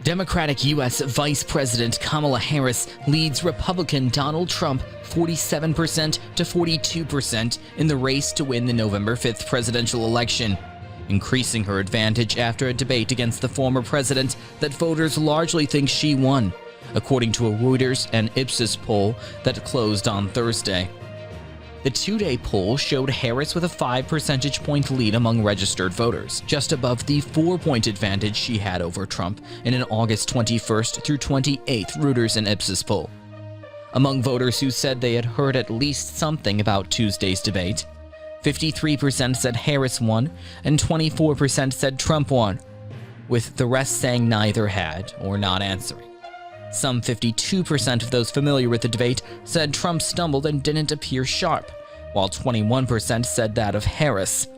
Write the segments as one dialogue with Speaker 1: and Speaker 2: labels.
Speaker 1: Democratic U.S. Vice President Kamala Harris leads Republican Donald Trump 47% to 42% in the race to win the November 5th presidential election, increasing her advantage after a debate against the former president that voters largely think she won, according to a Reuters and Ipsos poll that closed on Thursday. The two-day poll showed Harris with a 5 percentage point lead among registered voters, just above the 4-point advantage she had over Trump in an August 21st through 28th Reuters and Ipsos poll. Among voters who said they had heard at least something about Tuesday's debate, 53% said Harris won and 24% said Trump won, with the rest saying neither had or not answering. Some 52% of those familiar with the debate said Trump stumbled and didn't appear sharp, while 21% said that of Harris.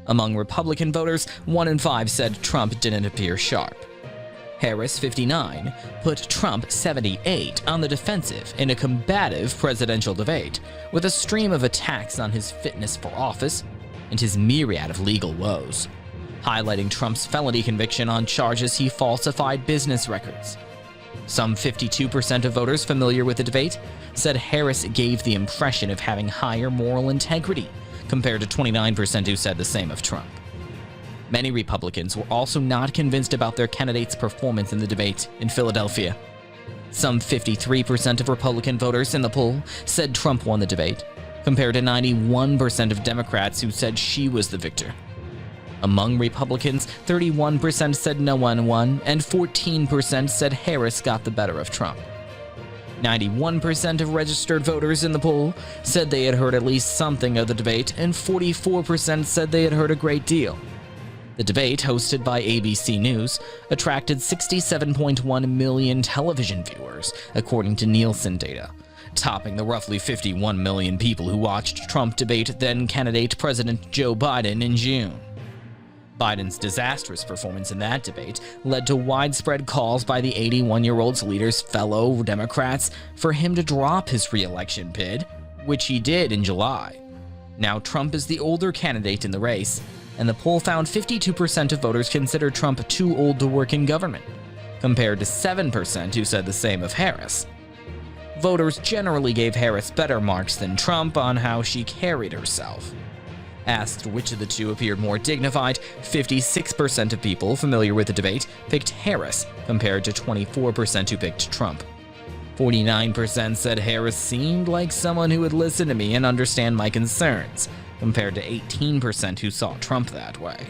Speaker 1: Among Republican voters, 1 in 5 said Trump didn't appear sharp. Harris, 59, put Trump, 78, on the defensive in a combative presidential debate, with a stream of attacks on his fitness for office and his myriad of legal woes, highlighting Trump's felony conviction on charges he falsified business records. Some 52% of voters familiar with the debate said Harris gave the impression of having higher moral integrity, compared to 29% who said the same of Trump. Many Republicans were also not convinced about their candidate's performance in the debate in Philadelphia. Some 53% of Republican voters in the poll said Trump won the debate, compared to 91% of Democrats who said she was the victor. Among Republicans, 31% said no one won, and 14% said Harris got the better of Trump. 91% of registered voters in the poll said they had heard at least something of the debate, and 44% said they had heard a great deal. The debate, hosted by ABC News, attracted 67.1 million television viewers, according to Nielsen data, topping the roughly 51 million people who watched Trump debate then-candidate President Joe Biden in June. Biden's disastrous performance in that debate led to widespread calls by the 81-year-old's leader's fellow Democrats for him to drop his re-election bid, which he did in July. Now Trump is the older candidate in the race, and the poll found 52% of voters consider Trump too old to work in government, compared to 7% who said the same of Harris. Voters generally gave Harris better marks than Trump on how she carried herself. Asked which of the two appeared more dignified, 56% of people familiar with the debate picked Harris, compared to 24% who picked Trump. 49% said Harris seemed like someone who would listen to me and understand my concerns, compared to 18% who saw Trump that way.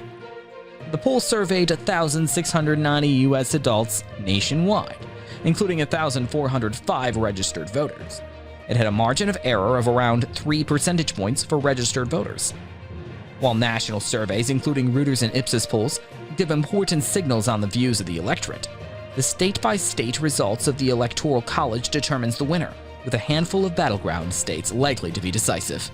Speaker 1: The poll surveyed 1,690 U.S. adults nationwide, including 1,405 registered voters. It had a margin of error of around 3 percentage points for registered voters. While national surveys, including Reuters and Ipsos polls, give important signals on the views of the electorate, the state-by-state results of the Electoral College determines the winner, with a handful of battleground states likely to be decisive.